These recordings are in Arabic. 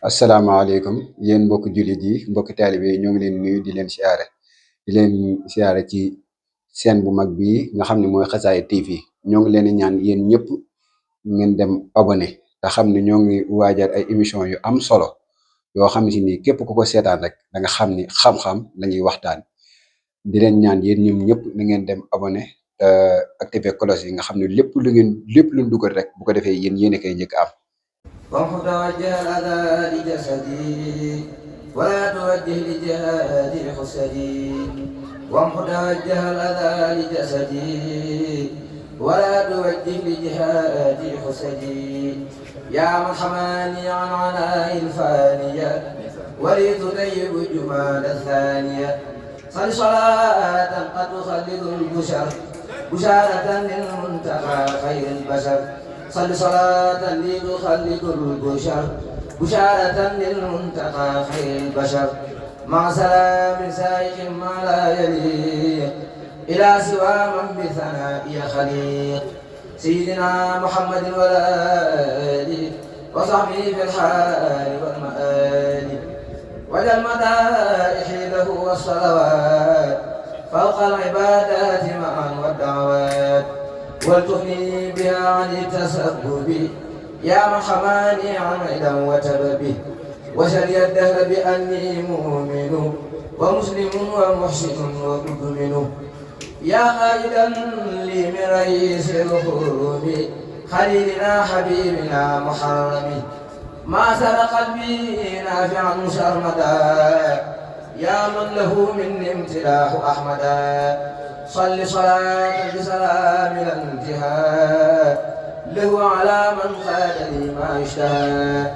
asalaamaaleykum yéen mbokki jullit yi mbokki taalibe yi ñoo ngi leen nuyu di leen siyaare ci seen bu mag bii nga xam ne mooy Xasaayid TV. ñoo ngi leen di ñaan yéen ñëpp ngeen dem abonné te xam ne ñoo ngi waajal ay émission yu am solo yoo xam si ni képp ku ko seetaan rek da nga xam ni xam-xam lañuy waxtaan. di leen ñaan yéen ñoom ñëpp na ngeen dem abonné te activé cloche yi nga xam ne lépp lu dugal rek bu ko defee yéen a koy njëkk am. وامح توجه الأذى لجسدي ولا توجه لجهاد حسدي وامح توجه الأذى لجسدي ولا توجه لجهاد حسدي يا من حماني عن عناء الفانية ولي تطيب الجمال الثانية صل صلاة قد تخلد البشر بشارة للمنتقى خير البشر صل صلاة لي تخلد البشر بشارة للمنتقى خير البشر مع سلام سائق ما لا يليق إلى سوى من بثنائي خليق سيدنا محمد والآل وصحبه في الحال والمآل وجل مدائح له والصلوات فوق العبادات معا والدعوات ولتغني بها عن التسبب يا من حماني عن عدا وتببه وشري الدهر بأني مؤمن ومسلم ومحسن ومؤمن يا خالدا لي من رئيس الخروب خليلنا حبيبنا محرم ما سر قلبي نافعا شرمدا يا من له مني امتلاح أحمدا صل صلاة بسلام الانتهاء له على من قال لي ما اشتهى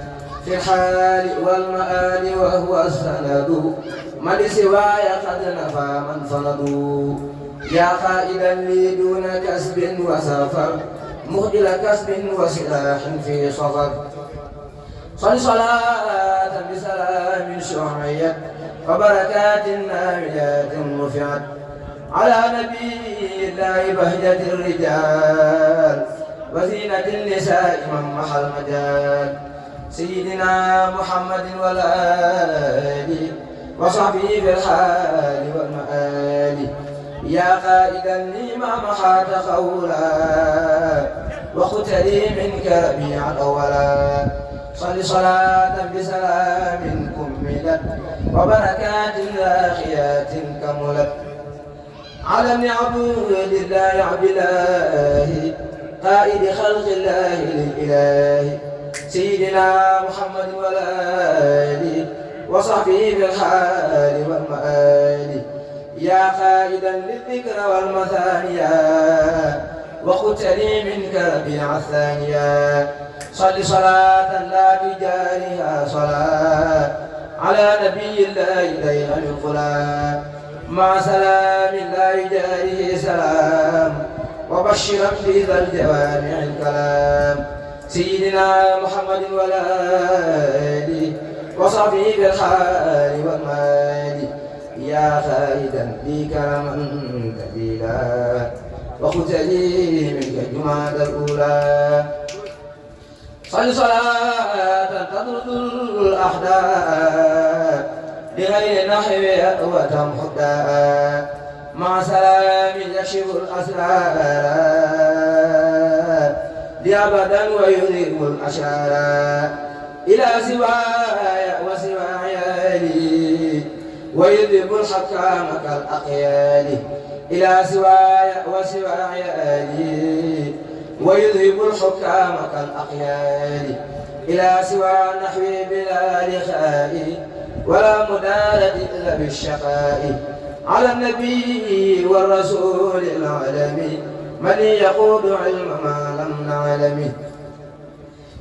في الحال والمآل وهو السند من سواي قد نفى من فندوا يا قائدا لي دون كسب وسفر مخجل كسب وسلاح في صفر صل صلاة بسلام شرعيت وبركات ناميات رفعت على نبي الله بهجة الرجال وزينة النساء من محى المجال سيدنا محمد والآل وصحبه في الحال والمآل يا قائدا لي ما محات قولا وختلي منك ربيعا أولا صل صلاة بسلام كملت وبركات لاخيات كملت على ابن عبد الله عبد الله قائد خلق الله للإله سيدنا محمد والآل وصحبه في الحال والمآل يا قائدا للذكر والمثانيا وقتلي منك ربيع الثانية صل صلاة لا تجارها صلاة على نبي الله ليل الخلا مع سلام لا يجاريه سلام وبشرا بذا الجوامع الكلام سيدنا محمد والآل وصحبه بالحال والمال يا خالدا لي كرما كثيرا وختلي منك جماد الأولى صل صلاة تطرد الأحداث بغير نحو وتمحو الداء مع سلام يكشف الأسرار لأبدا ويذيب الأشرار إلى سواي وسوى عيالي ويذيب الحكام كالأقيال إلى سواي وسوى عيالي ويذهب الحكام كالأقيال إلى سوى نحوي بلا لخاء ولا مدارة إلا بالشقاء على النبي والرسول العالمي من يقود علم ما لم نعلم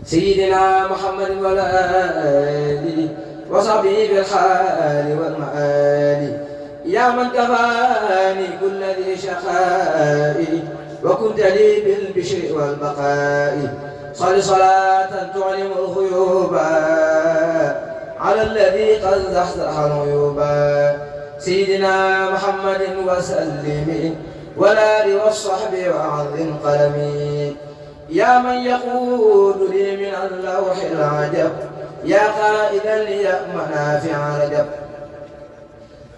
سيدنا محمد والآل وصحبه بالحال والمآل يا من كفاني كل ذي شقاء وكنت لي بالبشر والبقاء صل صلاة تعلم الغيوب على الذي قد زحزح العيوب سيدنا محمد وسلم والآل والصحب وعظم قلمي يا من يقود لي من اللوح العجب يا قائدا لي منافع رجب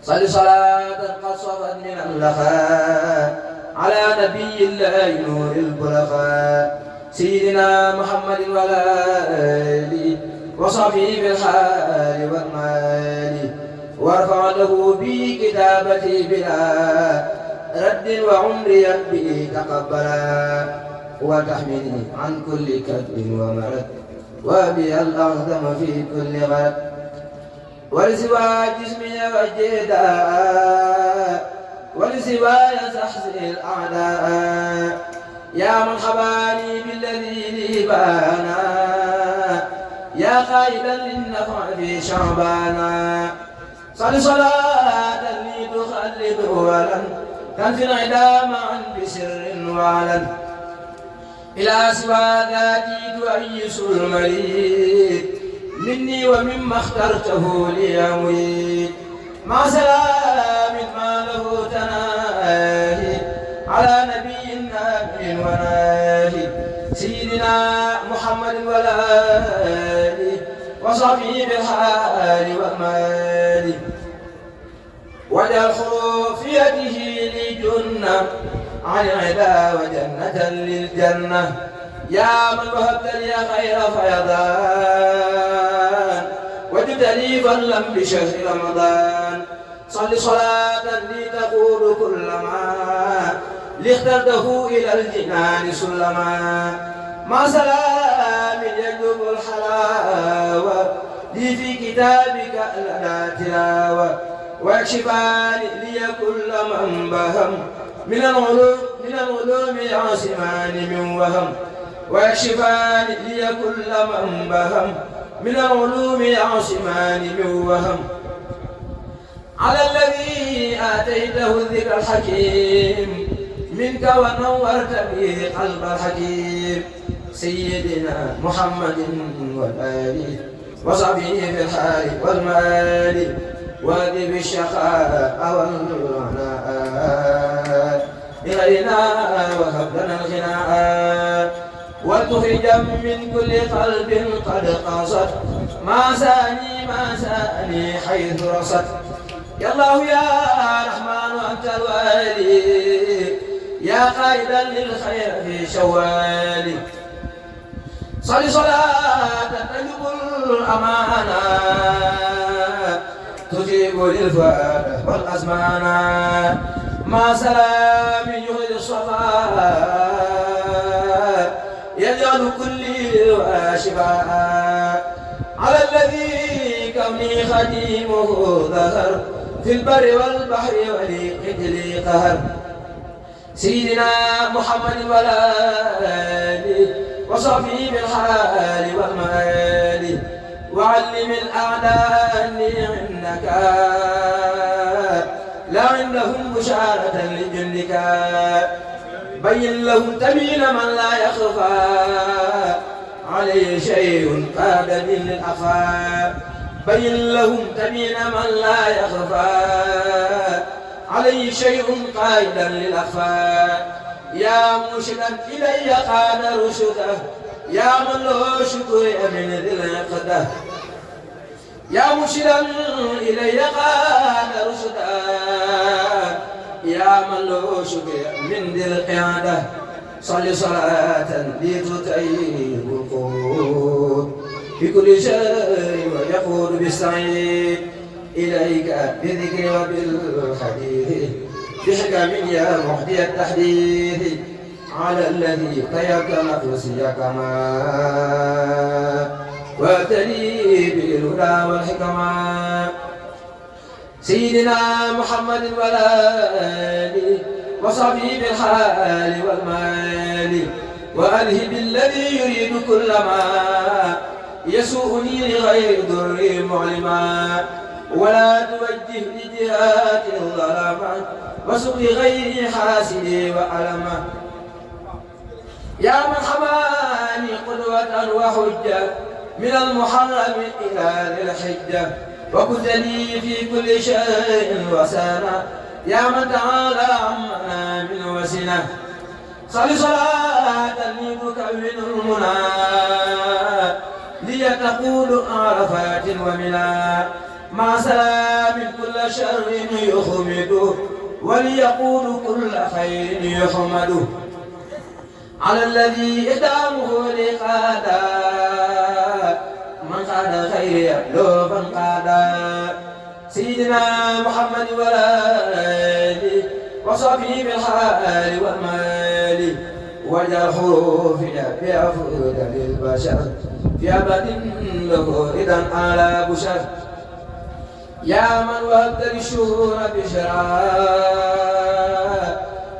صل صلاة قد صفت من اللخاء على نبي الله نور البلغاء سيدنا محمد وعلى آله وصحبه بالحال والمال وارفع له بكتابتي بلا رد وعمريا به تقبلا وتحملني عن كل كذب ومرض وبي الأعظم في كل غد ولسوى جسمي وجدا ولسوى يزحزح الأعداء يا من خباني بالذي لي بانا يا قائدا للنفع في شعبانا صل صلاة لي تخلد ولن تنفي العدا معا بسر وعلن إلى سوى ذاتي تؤيس المريد مني ومما اخترته لي مريد مع سلام ما له تناهي على نبي نبي وناهي سيدنا محمد والآله وصحبه بالحال والمال واجعل خروفيته لي جنة عن العدا وجنة للجنة يا من وهبت لي خير فيضان وجدت لي فضلا بشهر رمضان صل صلاة لي تقول كل ما لاخترته إلى الجنان سلما مع سلام يجلب الحلاوة لي في كتابك لنا تلاوة ويكشفان لي كل من بهم من العلوم عاصمان من وهم ويكشفان لي كل من بهم من العلوم عاصمان من وهم على الذي آتيته الذكر الحكيم منك ونورت به قلب الحكيم سيدنا محمد والآل وصحبه في الحال والمال واذب الشقاء والعناء بغيرنا وهب لنا الغناء وتخرجا من كل قلب قد قصد ما ساني حيث رصد يا الله يا رحمن أنت الوالي يا قائدا للخير في شوال صل صلاة تجب الأمانة تجيب للفؤاد والأزمان مع سلام يخرج الصفاء يجعل كل واشفاء على الذي كوني خديمه ظهر في البر والبحر ولقتلي قهر سيدنا محمد والآل وصحبه بالحال والمال وعلم الأعداء أني عندك لا عندهم بشارة لجندك بين لهم تبين من لا يخفى عليه شيء قادني للأخفى بين لهم تبين من لا يخفى عليه شيء قائدا للأخفى يا مرشدا إلي قاد رشده يا من له شكر من ذي العقده يا مرشدا إلي قاد رشدا يا من له شكر من ذي القعده صل صلاة لتطيب القلوب بكل شيء ويقول بالسعيد إليك بالذكر وبالحديث بحكم يا محدي التحديث على الذي طيبت نفسي كما واتني بالهدى والحكمة سيدنا محمد والآل وصحبه بالحال والمال وأله بالذي يريد كل ما يسوءني لغير ضر معلما ولا توجه لجهات الظلام وسوء غير حاسد وألمه يا من حماني قدوة وحجة من المحرم إلى ذي الحجة وكنت لي في كل شيء وسانا يا من تعالى عمنا من وسنه صل صلاة لي تكون المنى لي هي تقول عرفات ومنى مع سلام كل شر يخمد وليقول كل خير يحمد على الذي إدامه لقادا من قاد خير يبلو فانقادا سيدنا محمد والآل وصحبه بالحال والمال وجعل حروف بأفضل البشر في أبد له إذا على بشر يا من وهبت للشهور بشرا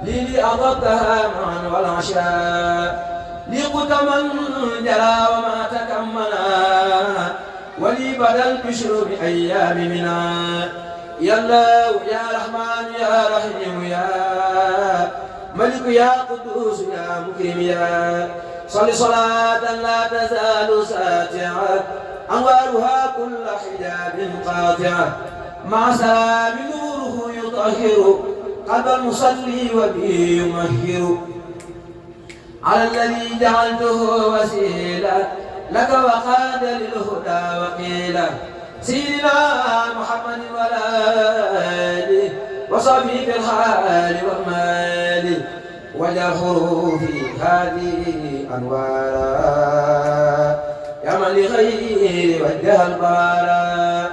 لي أضبتها معا والعشاء لي قلت من جرى وما تكمنا ولي بدل بشر بأيام منا يا الله يا رحمن يا رحيم يا ملك يا قدوس يا مكرم يا صل صلاة لا تزال ساتعة أنوارها كل حجاب قاطعة مع سلام نوره يطهر قلب المصلي وبه يمهر على الذي جعلته وسيلة لك وقاد للهدى وقيلا سيدنا محمد والآل وصحبه في الحال والمال وجعل حروفي هذه أنوارا يا من لغير وجه البارا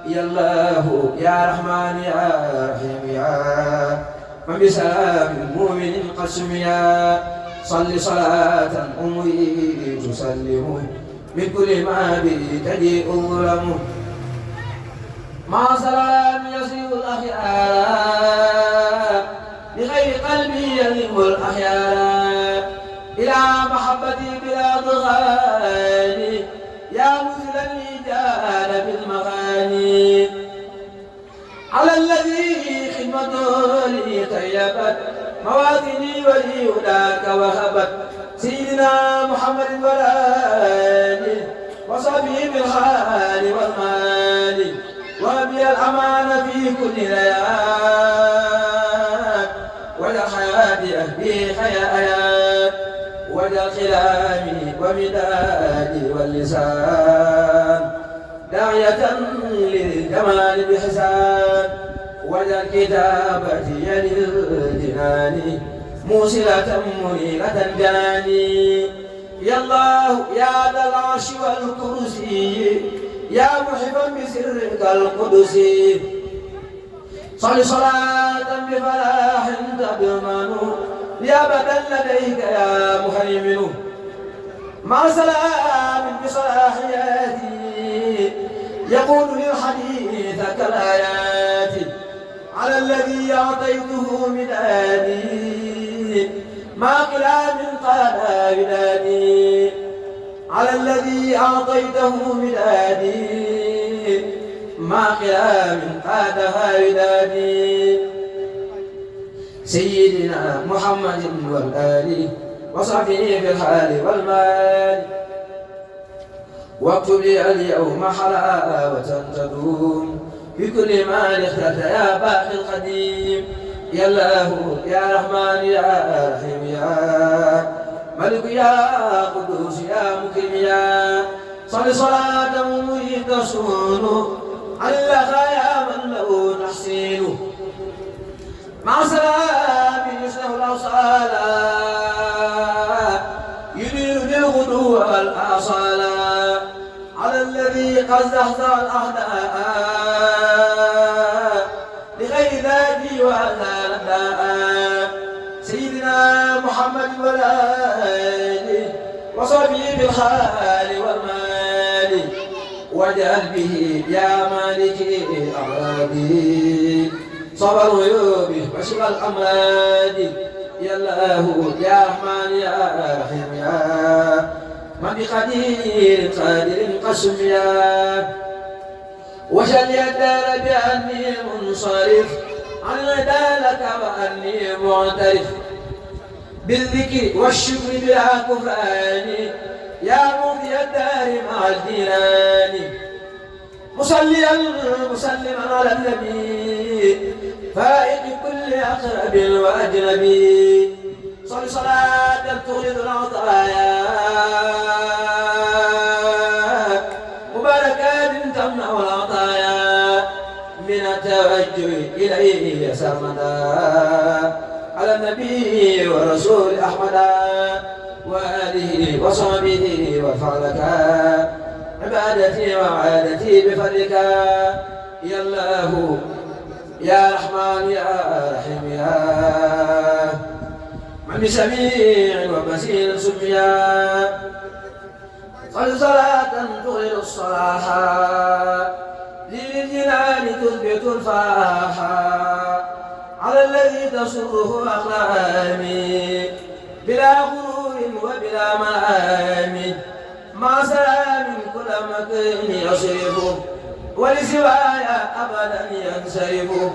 يا الله يا رحمن يا رحيم يا من بسلام مؤمن قسم يا صل صلاة أمري تسلم من كل ما به تجيء الظلم مع سلام يصيب الأخيار بغير قلبي يذم الأخيار إلى محبتي بلا ضغاني يا مثل الإيجاد بالمغاني على الذي خدمته لي طيبت مواطني ولي هداك وهبت سيدنا محمد والآل وصحبه بالحال والمال وبي الأمان في كل ليال وجعل حياتي أهدي حياة وجعل خلامي ومدادي واللسان داعية للجمال بحسان وجعل كتابتي للجنان موصلة منيلة جاني يا الله يا ذا العرش والكرسي يا محبا بسرك القدسي صل صلاة بفلاح تضمن لأبدا لديك يا مهيمن مع سلام بصلاحياتي يقول للحديث كالآيات على الذي أعطيته مدادي ما كلام قال بلادي على الذي أعطيته مدادي ما كلام قادها ودادي سيدنا محمد والآل وصحبه في الحال والمال واكتب لي اليوم حلاوة تدوم بكل ما اخترت يا باقي القديم يا الله يا رحمن يا رحيم يا ملك يا قدوس يا مكرم يا صل صلاة مميت تصون على الخيا من له تحسين مع سلام يسلم الأوصال يدير بالغدو والآصال على الذي قد زحزح الأعداء لغير ذاتي وأزال الداء سيدنا محمد والآل وصحبه بالحال والمال واجعل به يا مالك أمراضي صبر عيوبه وشفى الأمراض يا الله يا رحمن يا رحيم يا من بقدير قادر قسم يا وشل الدار بأني منصرف عن لك وأني معترف بالذكر والشكر بلا كفران يا مغني الدار مع الجيران مصليا مسلما على النبي فائق كل أقرب وأجنبي صل صلاة تغلظ العطايا توجهي إليه سرمدا على النبي ورسول أحمد وآله وصحبه وفعلك عبادتي وعادتي بفضلك يا الله يا رحمن يا رحيم يا من بسميع وبصير سميا صل صلاة تغير الصلاح للجنان تثبت الفاح على الذي تسره أقلامي بلا غرور وبلا مآم مع سلام كل مكان يصرف ولسواي أبدا ينصرف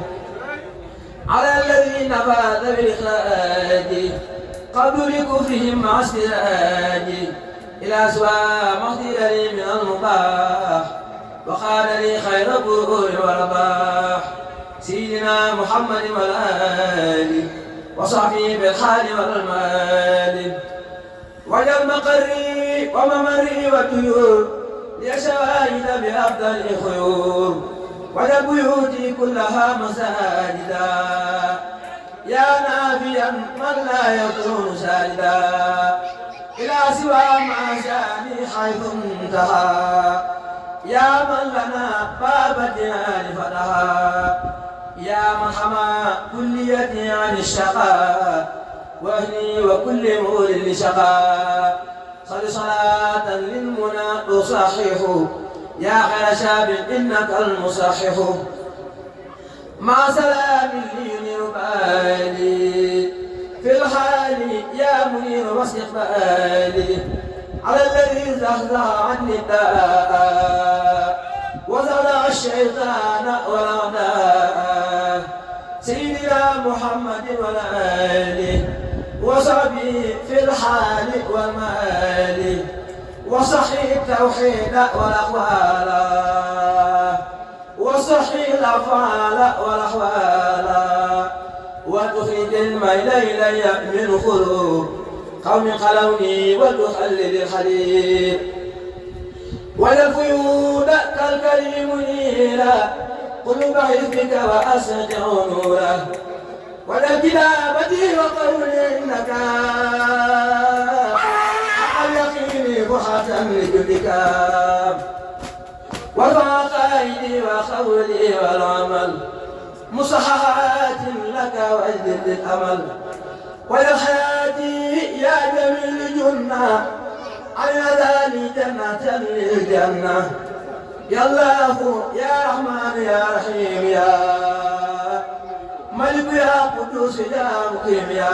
على الذي نفاذ بالإخراج قبل بكفرهم مع استدراج إلى سوى مغفر لي من المباح وقال لي خير البرور والرباح سيدنا محمد والآل وصحبه بالحال والمال وجل مقري وممري والديور لشواهد بأفضل الخيور وجل بيوتي كلها مساجدا يا نافيا من لا يكون ساجدا إلى سوى ما شاني حيث انتهى يا من لنا باب الجنان فتحا يا من حمى كليتي عن الشقاء واهلي وكل مول لشقاء صل صلاة للمنى تصحح يا خير شاب إنك المصحح مع سلام لينير بالي في الحال يا منير واستقبالي على الذي زحزح عني الداء وزرع الشيطان والأعداء سيدنا محمد والآل وصحبه في الحال والمآل وصحي التوحيد والأقوال وصحي الأفعال والأحوال وتخرج الميل إلي من خلوق قوم قلوني وتخلل الحليب والفيود كالكريم نيلا قلوب حزبك وأسجع نورا ولكتابتي وقولي إنك حق اليقين فرحة لجدك وفاقيدي وخولي والعمل مصححات لك وأجل للأمل ويا حياتي يا جميل جنة على ذلك جنة للجنة يا الله يا رحمن يا رحيم يا ملك يا قدوس يا مقيم يا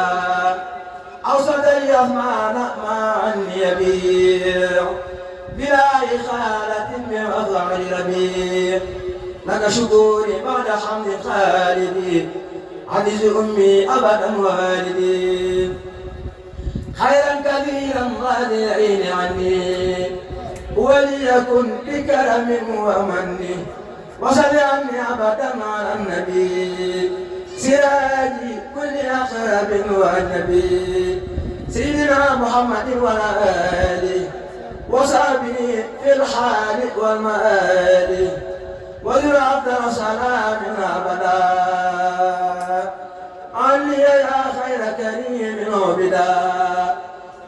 أوسط اليهمان ما عني يبيع بلا إخالة من أفعال ربيع لك شكوري بعد حمد خالدي عزيز أمي أبدا والدي خيرا كثيرا غادرين عني وليكن بكرم ومن وصل عني أبدا على النبي سراجي كل أقرب والنبي سيدنا محمد والآل وصحبه في الحال والمآل وذل أفضل سلام أبدا عني يا خير كريم عبدا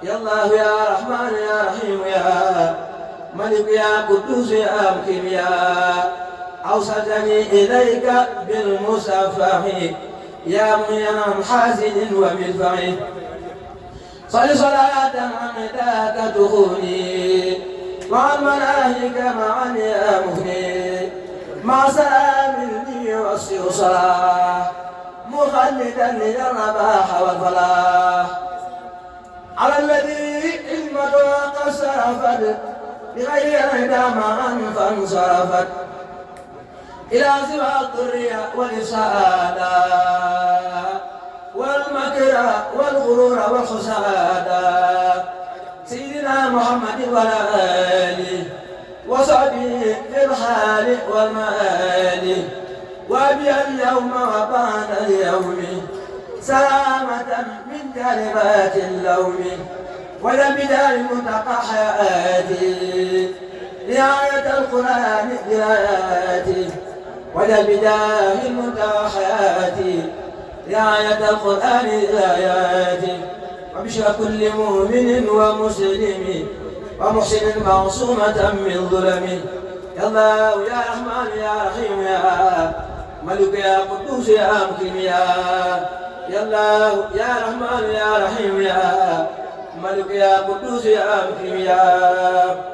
يا الله يا رحمن يا رحيم يا ملك يا قدوس يا مكيم يا أوصلتني إليك بالمصفح يا معين حاسد ومدفع صل صلاة عمداك دخولي مع الملائكة معا يا مغني مع سلام لي وصي صلاح مخلدا للرباح والفلاح على الذي علمته قد صرفت بغير هدى معا فانصرفت إلى سوى الضرية والإفساد والمكر والغرور والحساد سيدنا محمد والآل وصحبه في الحال والمآل وأبي اليوم وبعد اليوم سلامة من جلبات اللوم ولبدار المتقحات رعاية القرآن برآياته وجل بجاه المنتهى حياتي رعاية القرآن الآيات وبشرى كل مؤمن ومسلم ومحسن معصومة من ظلم يا الله يا رحمن يا رحيم يا ملك يا قدوس يا مكرم يا الله يا رحمن يا رحيم يا ملك يا قدوس يا مكرم يا